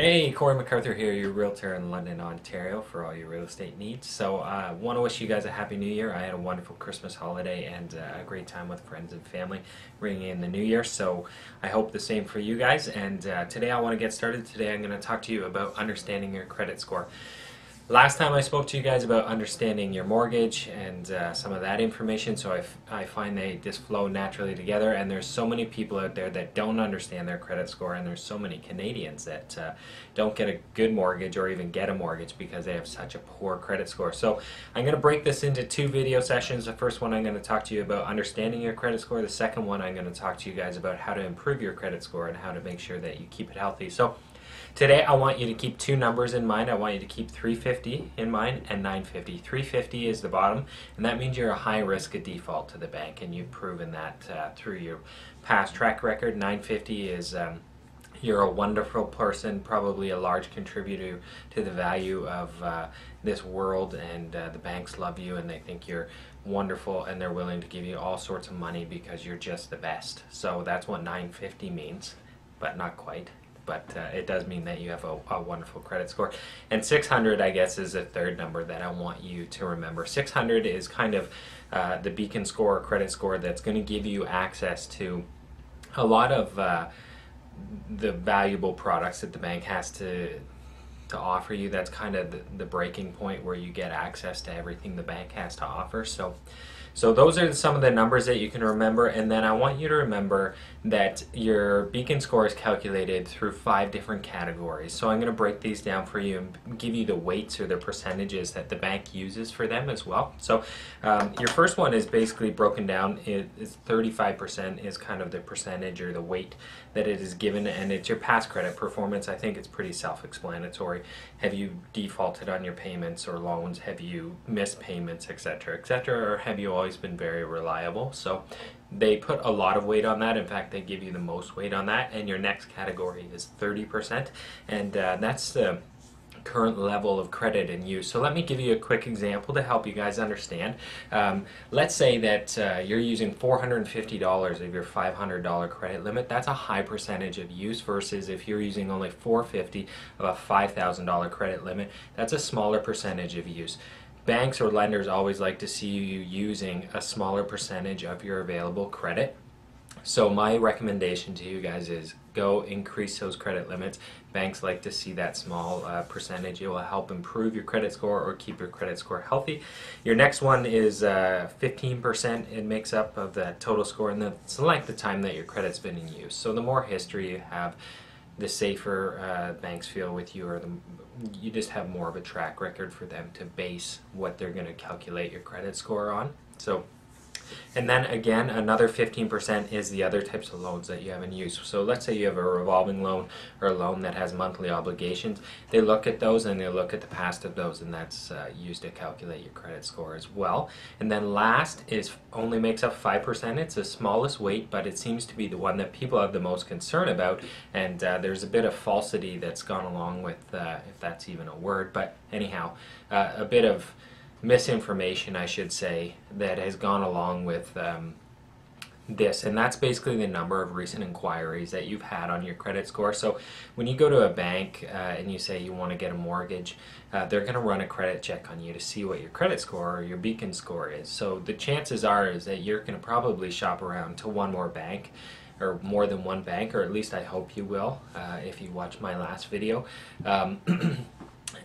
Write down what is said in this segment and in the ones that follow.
Hey, Cory McArthur here, your realtor in London, Ontario, for all your real estate needs. So I want to wish you guys a happy new year. I had a wonderful Christmas holiday and a great time with friends and family bringing in the new year. So I hope the same for you guys. And today I want to get started. Today I'm going to talk to you about understanding your credit score. Last time I spoke to you guys about understanding your mortgage and some of that information, so I find they just flow naturally together, and there's so many people out there that don't understand their credit score, and there's so many Canadians that don't get a good mortgage or even get a mortgage because they have such a poor credit score. So I'm going to break this into two video sessions. The first one I'm going to talk to you about understanding your credit score. The second one I'm going to talk to you guys about how to improve your credit score and how to make sure that you keep it healthy. So today I want you to keep two numbers in mind. I want you to keep 350 in mind and 950. 350 is the bottom, and that means you're a high risk of default to the bank, and you've proven that through your past track record. 950 is you're a wonderful person, probably a large contributor to the value of this world, and the banks love you and they think you're wonderful and they're willing to give you all sorts of money because you're just the best. So that's what 950 means, but not quite. But it does mean that you have a wonderful credit score. And 600, I guess, is a third number that I want you to remember. 600 is kind of the beacon score or credit score that's going to give you access to a lot of the valuable products that the bank has to offer you. That's kind of the breaking point where you get access to everything the bank has to offer. So those are some of the numbers that you can remember, and then I want you to remember that your beacon score is calculated through 5 different categories. So I'm going to break these down for you and give you the weights or the percentages that the bank uses for them as well. So your first one is basically broken down. It's 35% is kind of the percentage or the weight that it is given, and it's your past credit performance. I think it's pretty self-explanatory. Have you defaulted on your payments or loans? Have you missed payments, etc., etc., or have you always been very reliable? So they put a lot of weight on that. In fact, they give you the most weight on that. And your next category is 30%, and that's the current level of credit in use. So let me give you a quick example to help you guys understand. Let's say that you're using $450 of your $500 credit limit. That's a high percentage of use versus if you're using only $450 of a $5,000 credit limit. That's a smaller percentage of use. Banks or lenders always like to see you using a smaller percentage of your available credit. So my recommendation to you guys is go increase those credit limits. Banks like to see that small percentage. It will help improve your credit score or keep your credit score healthy. Your next one is 15%. It makes up of the total score, and that's the length of time that your credit's been in use. So the more history you have, the safer banks feel with you, or you just have more of a track record for them to base what they're going to calculate your credit score on. And then again, another 15% is the other types of loans that you have in use. So let's say you have a revolving loan or a loan that has monthly obligations. They look at those and they look at the past of those, and that's used to calculate your credit score as well. And then last is only makes up 5%. It's the smallest weight, but it seems to be the one that people have the most concern about. And there's a bit of falsity that's gone along with, if that's even a word, but anyhow, a bit of misinformation, I should say, that has gone along with this, and that's basically the number of recent inquiries that you've had on your credit score. So when you go to a bank and you say you want to get a mortgage, they're going to run a credit check on you to see what your credit score or your beacon score is. So the chances are is that you're going to probably shop around to one more bank, or more than one bank, or at least I hope you will if you watch my last video.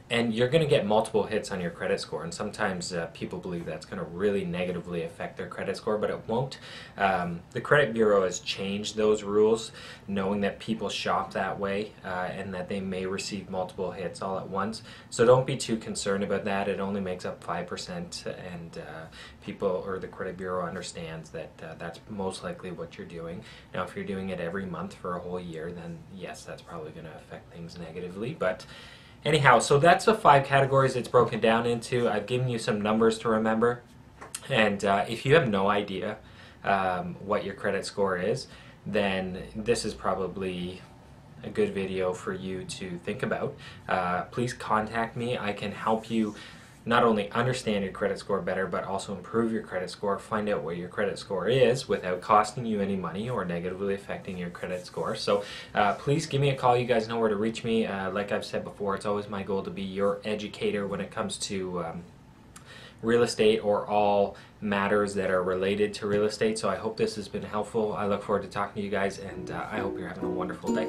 And you're going to get multiple hits on your credit score, and sometimes people believe that's going to really negatively affect their credit score, but it won't. The credit bureau has changed those rules, knowing that people shop that way and that they may receive multiple hits all at once. So don't be too concerned about that. It only makes up 5%, and people, or the credit bureau, understands that that's most likely what you're doing. Now, if you're doing it every month for a whole year, then yes, that's probably going to affect things negatively. But anyhow, so that's the 5 categories it's broken down into. I've given you some numbers to remember, and if you have no idea what your credit score is, then this is probably a good video for you to think about. Please contact me. I can help you not only understand your credit score better, but also improve your credit score, find out what your credit score is without costing you any money or negatively affecting your credit score. So please give me a call. You guys know where to reach me. Like I've said before, it's always my goal to be your educator when it comes to real estate or all matters that are related to real estate. So I hope this has been helpful. I look forward to talking to you guys, and I hope you're having a wonderful day.